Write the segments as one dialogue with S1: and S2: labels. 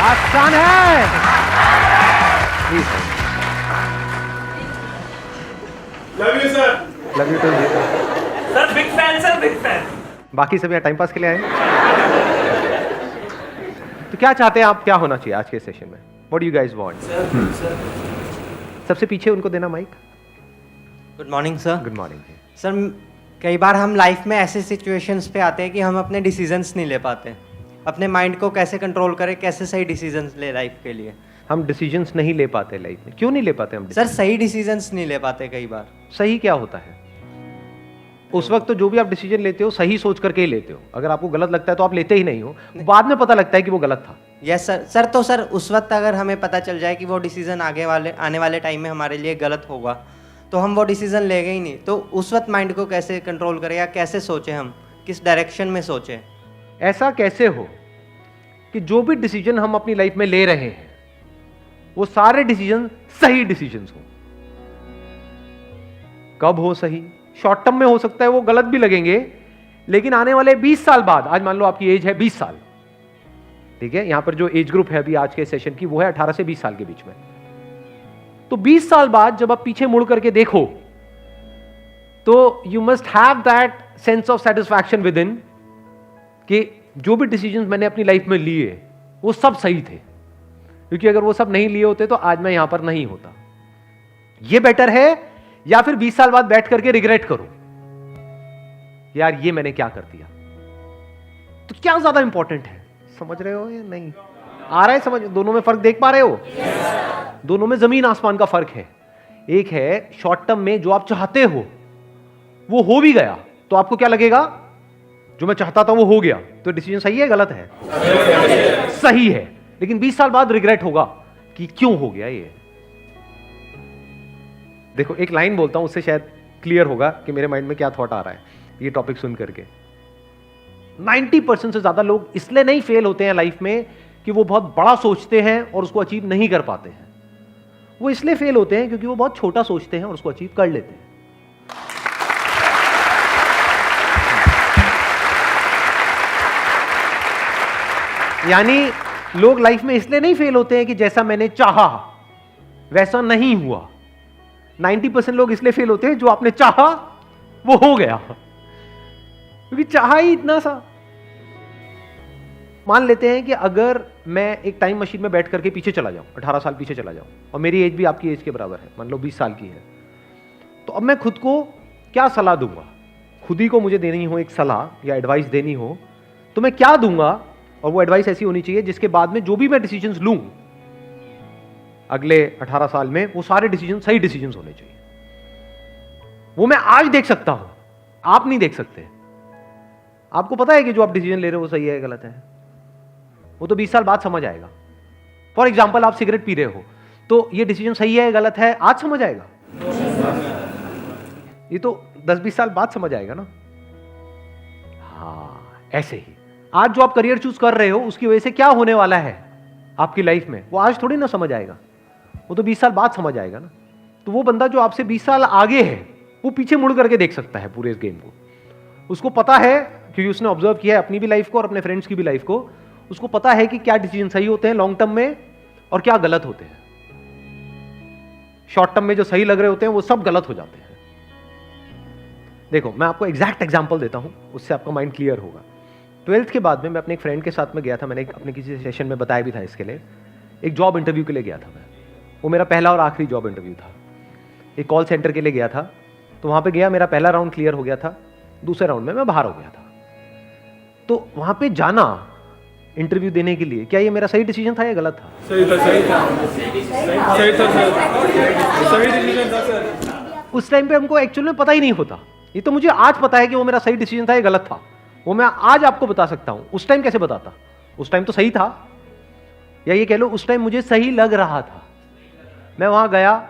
S1: आसान है।
S2: Love you sir.
S1: Love you too.
S3: Sir big fan, sir big fan.
S1: बाकी सब यहाँ टाइम पास के लिए आए। तो क्या चाहते हैं आप, क्या होना चाहिए आज के सेशन में? What do you guys want? सबसे पीछे उनको देना mic.
S4: Good morning sir.
S1: Good morning.
S4: Sir कई बार हम लाइफ में ऐसे सिचुएशंस पे आते हैं कि हम अपने डिसीजंस नहीं ले पाते। अपने माइंड को कैसे कंट्रोल करें, कैसे सही डिसीजंस ले लाइफ के लिए?
S1: हम डिसीजंस नहीं ले पाते लाइफ में। क्यों नहीं ले पाते हम?
S4: सर सही डिसीजंस नहीं ले पाते कई बार।
S1: सही क्या होता है? उस वक्त तो जो भी आप डिसीजन लेते हो सही सोच करके ही लेते हो। अगर आपको गलत लगता है तो आप लेते ही नहीं हो, बाद में पता लगता है कि वो गलत था।
S4: Yes sir. सर उस वक्त अगर हमें पता चल जाए कि वो डिसीजन आने वाले टाइम में हमारे लिए गलत होगा तो हम वो डिसीजन लेंगे ही नहीं। तो उस वक्त माइंड को कैसे कंट्रोल करें या कैसे सोचें, हम किस डायरेक्शन में सोचें?
S1: ऐसा कैसे हो कि जो भी डिसीजन हम अपनी लाइफ में ले रहे हैं वो सारे डिसीजन सही डिसीजंस हो। कब हो सही? शॉर्ट टर्म में हो सकता है वो गलत भी लगेंगे, लेकिन आने वाले 20 साल बाद, आज मान लो आपकी एज है 20 साल, ठीक है? यहां पर जो एज ग्रुप है अभी आज के सेशन की वो है 18 से 20 साल के बीच में। तो 20 साल बाद जब आप पीछे मुड़ करके देखो तो you must have that sense of satisfaction with in कि जो भी डिसीजंस मैंने अपनी लाइफ में लिए वो सब सही थे, क्योंकि अगर वो सब नहीं लिए होते तो आज मैं यहां पर नहीं होता। ये बेटर है या फिर 20 साल बाद बैठ करके रिग्रेट करो यार ये मैंने क्या कर दिया? तो क्या ज्यादा इंपॉर्टेंट है? समझ रहे हो या नहीं? आ रहा है समझ? दोनों में फर्क देख पा रहे हो? दोनों में जमीन आसमान का फर्क है। एक है शॉर्ट टर्म में जो आप चाहते हो वो हो भी गया तो आपको क्या लगेगा? जो मैं चाहता था वो हो गया, तो डिसीजन सही है गलत है? सही है। लेकिन 20 साल बाद रिग्रेट होगा कि क्यों हो गया ये। देखो एक लाइन बोलता हूं, उससे शायद क्लियर होगा कि मेरे माइंड में क्या थॉट आ रहा है ये टॉपिक सुन करके। 90% से ज्यादा लोग इसलिए नहीं फेल होते हैं लाइफ में कि वो बहुत बड़ा सोचते हैं और उसको अचीव नहीं कर पाते हैं। वो इसलिए फेल होते हैं क्योंकि वो बहुत छोटा सोचते हैं और उसको अचीव कर लेते हैं। यानी लोग लाइफ में इसलिए नहीं फेल होते हैं कि जैसा मैंने चाहा वैसा नहीं हुआ। 90% लोग इसलिए फेल होते हैं जो आपने चाहा वो हो गया, क्योंकि चाहा ही इतना सा। मान लेते हैं कि अगर मैं एक टाइम मशीन में बैठ करके पीछे चला जाऊं, 18 साल पीछे चला जाऊं, और मेरी एज भी आपकी एज के बराबर है, मान लो 20 साल की है, तो अब मैं खुद को क्या सलाह दूंगा? खुद ही को मुझे देनी हो एक सलाह या एडवाइस देनी हो तो मैं क्या दूंगा? और वो एडवाइस ऐसी होनी चाहिए जिसके बाद में जो भी मैं डिसीजंस लूं अगले 18 साल में वो सारे डिसीजन सही डिसीजंस होने चाहिए। वो मैं आज देख सकता हूं, आप नहीं देख सकते। आपको पता है कि जो आप डिसीजन ले रहे हो वो सही है गलत है, वो तो 20 साल बाद समझ आएगा। फॉर एग्जाम्पल आप सिगरेट पी रहे हो तो ये डिसीजन सही है गलत है आज समझ आएगा? ये तो 10-20 साल बाद समझ आएगा ना। हाँ ऐसे ही आज जो आप करियर चूज कर रहे हो उसकी वजह से क्या होने वाला है आपकी लाइफ में वो आज थोड़ी ना समझ आएगा, वो तो 20 साल बाद समझ आएगा ना। तो वो बंदा जो आपसे 20 साल आगे है वो पीछे मुड़ करके देख सकता है पूरे इस गेम को। उसको पता है क्योंकि उसने ऑब्जर्व किया है अपनी भी लाइफ को और अपने फ्रेंड्स की भी लाइफ को। उसको पता है कि क्या डिसीजन सही होते हैं लॉन्ग टर्म में और क्या गलत होते हैं। शॉर्ट टर्म में जो सही लग रहे होते हैं वो सब गलत हो जाते हैं। देखो मैं आपको एग्जैक्ट एग्जांपल देता हूं, उससे आपका माइंड क्लियर होगा। 12th के बाद में मैं अपने एक फ्रेंड के साथ में गया था, मैंने अपने किसी सेशन में बताया भी था इसके लिए। एक जॉब इंटरव्यू के लिए गया था मैं, वो मेरा पहला और आखिरी जॉब इंटरव्यू था। एक कॉल सेंटर के लिए गया था, तो वहां पे गया, मेरा पहला राउंड क्लियर हो गया था, दूसरे राउंड में मैं बाहर हो गया था। तो वहां पे जाना इंटरव्यू देने के लिए, क्या ये मेरा सही डिसीजन था या गलत था?
S2: सही था, सही था, सही था सर, सही डिसीजन था सर।
S1: उस टाइम पे हमको एक्चुअल में पता ही नहीं होता। ये तो मुझे आज पता है कि वो मेरा सही डिसीजन था या गलत था, वो मैं आज आपको बता सकता हूं। उस टाइम कैसे बताता? उस टाइम तो सही था, या ये कह लो उस टाइम मुझे सही लग रहा था। मैं वहां गया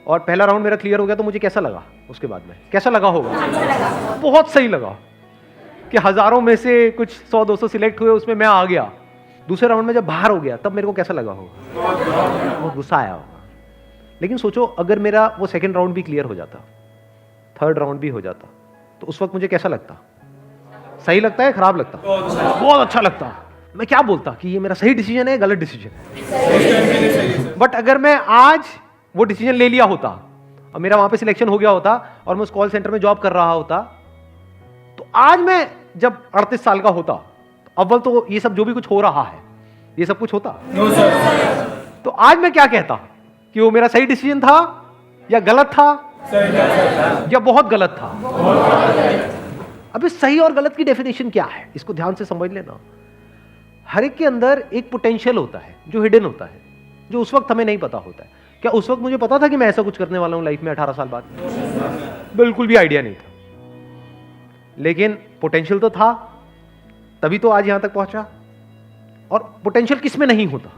S1: और पहला राउंड मेरा क्लियर हो गया, तो मुझे कैसा लगा? उसके बाद में कैसा लगा होगा? बहुत सही लगा कि हजारों में से कुछ 100-200 सिलेक्ट हुए, उसमें मैं आ गया। दूसरे राउंड में जब बाहर हो गया तब मेरे को कैसा लगा होगा? बहुत गुस्सा आया होगा। लेकिन सोचो अगर मेरा वो सेकंड राउंड भी क्लियर हो जाता, थर्ड राउंड भी हो जाता, तो उस वक्त मुझे कैसा लगता? सही लगता है खराब लगता? बहुत अच्छा लगता। मैं क्या बोलता कि ये मेरा सही डिसीजन है, गलत डिसीजन है।
S2: उस टाइम के लिए सही है सर।
S1: बट अगर मैं आज वो डिसीजन ले लिया होता और मेरा वहां पे सिलेक्शन हो गया होता और मैं उस कॉल सेंटर में जॉब कर रहा होता, तो आज मैं जब 38 साल का होता, तो अव्वल तो ये सब जो भी कुछ हो रहा है ये सब कुछ होता।
S2: No sir.
S1: तो आज मैं क्या कहता कि वो मेरा सही डिसीजन था या गलत था
S2: सही था सर।
S1: या बहुत गलत था। अब इस सही और गलत की डेफिनेशन क्या है, इसको ध्यान से समझ लेना। हर एक के अंदर एक पोटेंशियल होता है जो हिडन होता है, जो उस वक्त हमें नहीं पता होता है। क्या उस वक्त मुझे पता था कि मैं ऐसा कुछ करने वाला हूं लाइफ में 18 साल बाद? बिल्कुल भी आइडिया नहीं था, लेकिन पोटेंशियल तो था, तभी तो आज यहां तक पहुंचा। और पोटेंशियल किस में नहीं होता?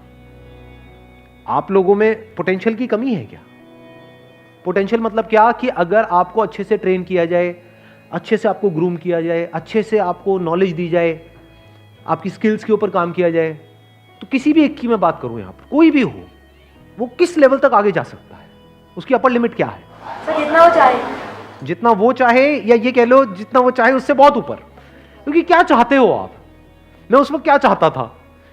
S1: आप लोगों में पोटेंशियल की कमी है क्या? पोटेंशियल मतलब क्या कि अगर आपको अच्छे से ट्रेन किया जाए, अच्छे से आपको ग्रूम किया जाए, अच्छे से आपको नॉलेज दी जाए, आपकी स्किल्स के ऊपर काम किया जाए, तो किसी भी एक की मैं बात करूं, यहां पर कोई भी हो, वो किस लेवल तक आगे जा सकता है? उसकी अपर लिमिट क्या है?
S5: सर जितना वो चाहे।
S1: जितना वो चाहे, या ये कह लो जितना वो चाहे उससे बहुत ऊपर। क्योंकि क्या चाहते हो आप? मैं उस वक्त क्या चाहता था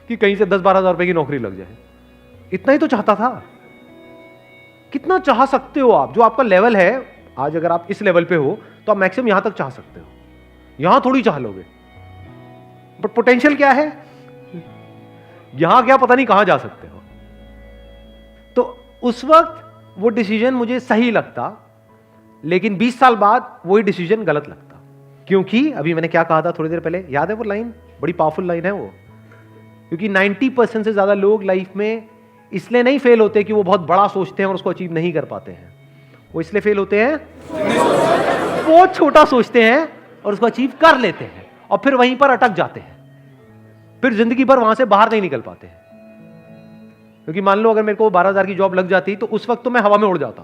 S1: कि कहीं से 10-12 हज़ार रुपए की नौकरी लग जाए, इतना ही तो चाहता था। कितना चाह सकते हो आप? जो आपका लेवल है आज, अगर आप इस लेवल पे हो तो आप मैक्सिमम यहां तक चाह सकते हो, यहां थोड़ी चाह लोगे। बट पोटेंशियल क्या है? यहां क्या पता नहीं कहां जा सकते हो। तो उस वक्त वो डिसीजन मुझे सही लगता, लेकिन 20 साल बाद वही डिसीजन गलत लगता। क्योंकि अभी मैंने क्या कहा था थोड़ी देर पहले, याद है वो लाइन? बड़ी पावरफुल लाइन है वो। क्योंकि 90% से ज्यादा लोग लाइफ में इसलिए नहीं फेल होते कि वो बहुत बड़ा सोचते हैं और उसको अचीव नहीं कर पाते हैं। वो इसलिए फेल होते हैं बहुत छोटा सोचते हैं और उसको अचीव कर लेते हैं और फिर वहीं पर अटक जाते हैं, फिर जिंदगी भर वहां से बाहर नहीं निकल पाते हैं। क्योंकि मान लो अगर मेरे को 12,000 की जॉब लग जाती तो उस वक्त तो मैं हवा में उड़ जाता,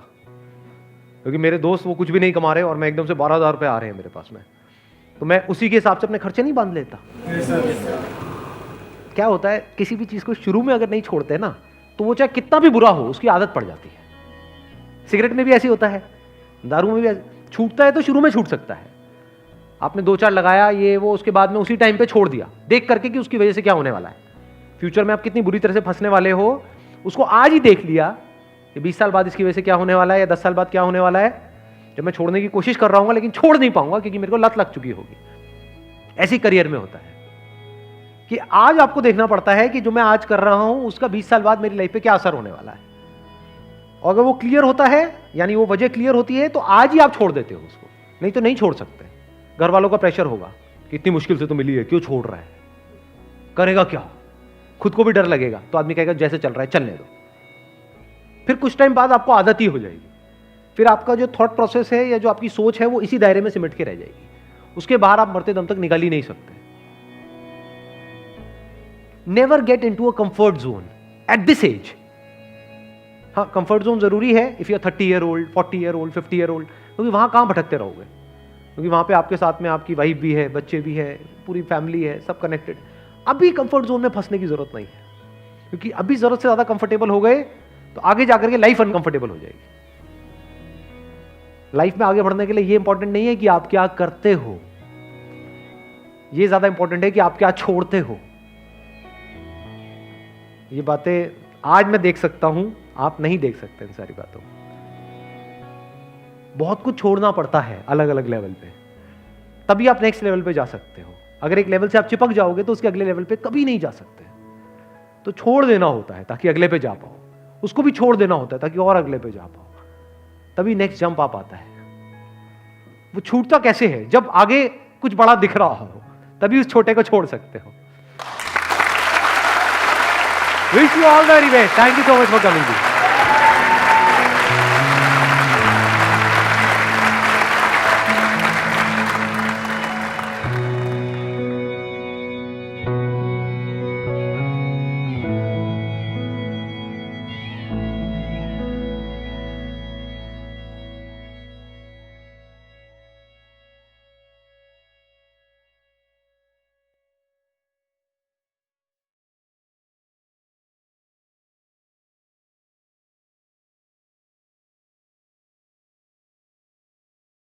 S1: क्योंकि मेरे दोस्त वो कुछ भी नहीं कमा रहे और मैं एकदम से 12,000 रुपए आ रहे हैं मेरे पास में, तो मैं उसी के हिसाब से अपने खर्चे नहीं बांध लेता। क्या होता है, किसी भी चीज को शुरू में अगर नहीं छोड़ते ना, तो वो चाहे कितना भी बुरा हो उसकी आदत पड़ जाती है। सिगरेट में भी ऐसे होता है, दारू में भी छूटता है तो शुरू में छूट सकता है। आपने 2-4 लगाया ये वो, उसके बाद में उसी टाइम पे छोड़ दिया, देख करके कि उसकी वजह से क्या होने वाला है, फ्यूचर में आप कितनी बुरी तरह से फंसने वाले हो, उसको आज ही देख लिया कि 20 साल बाद इसकी वजह से क्या होने वाला है या 10 साल बाद क्या होने वाला है, जब मैं छोड़ने की कोशिश कर रहा हूँ लेकिन छोड़ नहीं पाऊंगा क्योंकि मेरे को लत लग चुकी होगी। ऐसी करियर में होता है कि आज आपको देखना पड़ता है कि जो मैं आज कर रहा हूं उसका 20 साल बाद मेरी लाइफ पे क्या असर होने वाला है। और अगर वो क्लियर होता है, यानी वो वजह क्लियर होती है, तो आज ही आप छोड़ देते हो उसको, नहीं तो नहीं छोड़ सकते। घर वालों का प्रेशर होगा कि इतनी मुश्किल से तो मिली है, क्यों छोड़ रहा है, करेगा क्या, खुद को भी डर लगेगा, तो आदमी कहेगा जैसे चल रहा है चलने दो। फिर कुछ टाइम बाद आपको आदत ही हो जाएगी, फिर आपका जो थॉट प्रोसेस है या जो आपकी सोच है वो इसी दायरे में सिमट के रह जाएगी, उसके बाहर आप मरते दम तक निकल ही नहीं सकते। Never get into a comfort zone at this age. हाँ, कंफर्ट जोन जरूरी है if you are 30 year old, 40 year old, 50 year old, क्योंकि वहां कहां भटकते रहोगे, क्योंकि वहां पे आपके साथ में आपकी वाइफ भी है, बच्चे भी है, पूरी फैमिली है, सब कनेक्टेड। अभी कंफर्ट जोन में फंसने की जरूरत नहीं है, क्योंकि अभी जरूरत से ज्यादा कंफर्टेबल हो गए तो आगे जाकर के लाइफ अनकंफर्टेबल हो जाएगी। लाइफ में आगे बढ़ने के लिए ये इंपॉर्टेंट नहीं है कि आप क्या करते हो, ये ज्यादा इंपॉर्टेंट है कि आप क्या छोड़ते हो। ये बातें आज मैं देख सकता हूं, आप नहीं देख सकते इन सारी बातों। बहुत कुछ छोड़ना पड़ता है अलग अलग लेवल पे, तभी आप नेक्स्ट लेवल पे जा सकते हो। अगर एक लेवल से आप चिपक जाओगे तो उसके अगले लेवल पे कभी नहीं जा सकते। तो छोड़ देना होता है ताकि अगले पे जा पाओ, उसको भी छोड़ देना होता है ताकि और अगले पे जा पाओ, तभी नेक्स्ट जंप आप आता है। वो छूटता कैसे है? जब आगे कुछ बड़ा दिख रहा हो, तभी उस छोटे को छोड़ सकते हो। Wish you all the very best. Thank you so much for coming.